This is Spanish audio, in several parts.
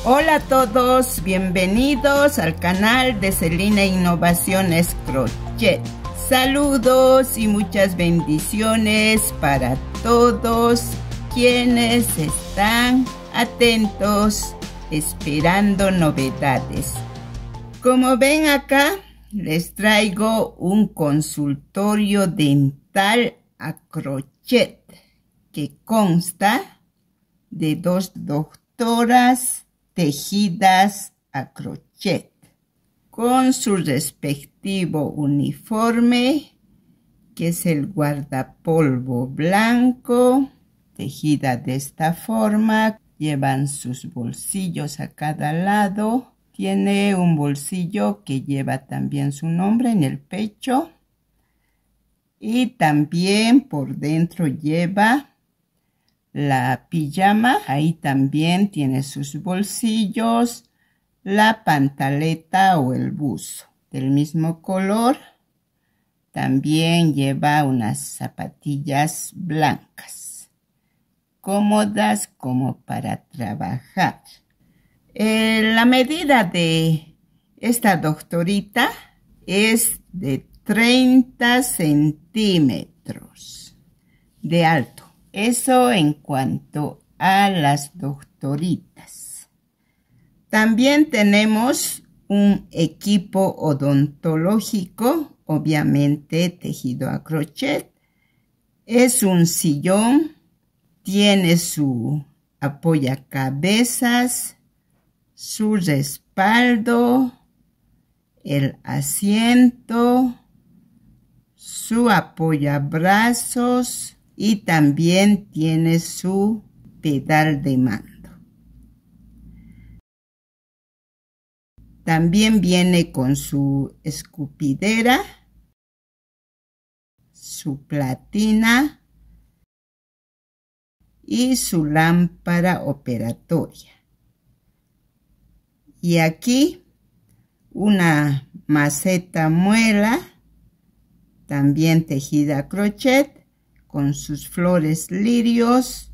Hola a todos, bienvenidos al canal de Celina Innovaciones Crochet. Saludos y muchas bendiciones para todos quienes están atentos, esperando novedades. Como ven acá, les traigo un consultorio dental a crochet que consta de 2 doctoras tejidas a crochet con su respectivo uniforme, que es el guardapolvo blanco, tejida de esta forma. Llevan sus bolsillos a cada lado. Tiene un bolsillo que lleva también su nombre en el pecho, y también por dentro lleva la pijama. Ahí también tiene sus bolsillos, la pantaleta o el buzo del mismo color. También lleva unas zapatillas blancas, cómodas como para trabajar. La medida de esta doctorita es de 30 centímetros de alto. Eso en cuanto a las doctoritas. También tenemos un equipo odontológico, obviamente tejido a crochet. Es un sillón, tiene su apoyacabezas, su respaldo, el asiento, su apoyabrazos y también tiene su pedal de mando. También viene con su escupidera, su platina y su lámpara operatoria. Y aquí una maceta muela, también tejida a crochet, con sus flores lirios,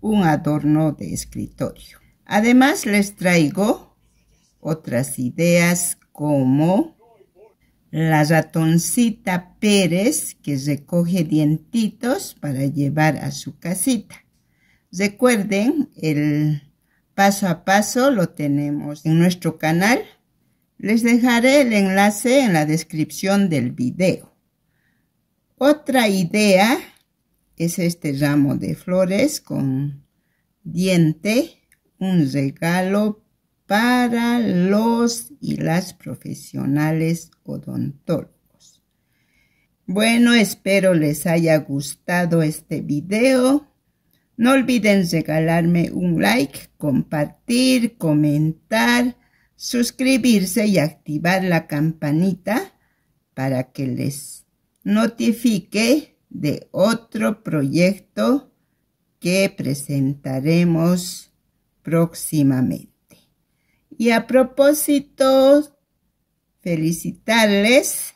un adorno de escritorio. Además les traigo otras ideas como la ratoncita Pérez, que recoge dientitos para llevar a su casita. Recuerden, el paso a paso lo tenemos en nuestro canal. Les dejaré el enlace en la descripción del video. Otra idea es este ramo de flores con diente, un regalo para los y las profesionales odontólogos. Bueno, espero les haya gustado este video. No olviden regalarme un like, compartir, comentar, suscribirse y activar la campanita para que les notifique de otro proyecto que presentaremos próximamente. Y a propósito, felicitarles.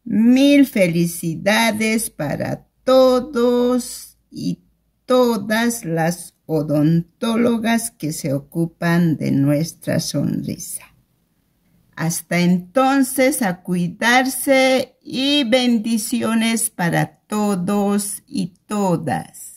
Mil felicidades para todos y todas las odontólogas que se ocupan de nuestra sonrisa. Hasta entonces, a cuidarse y bendiciones para todos y todas.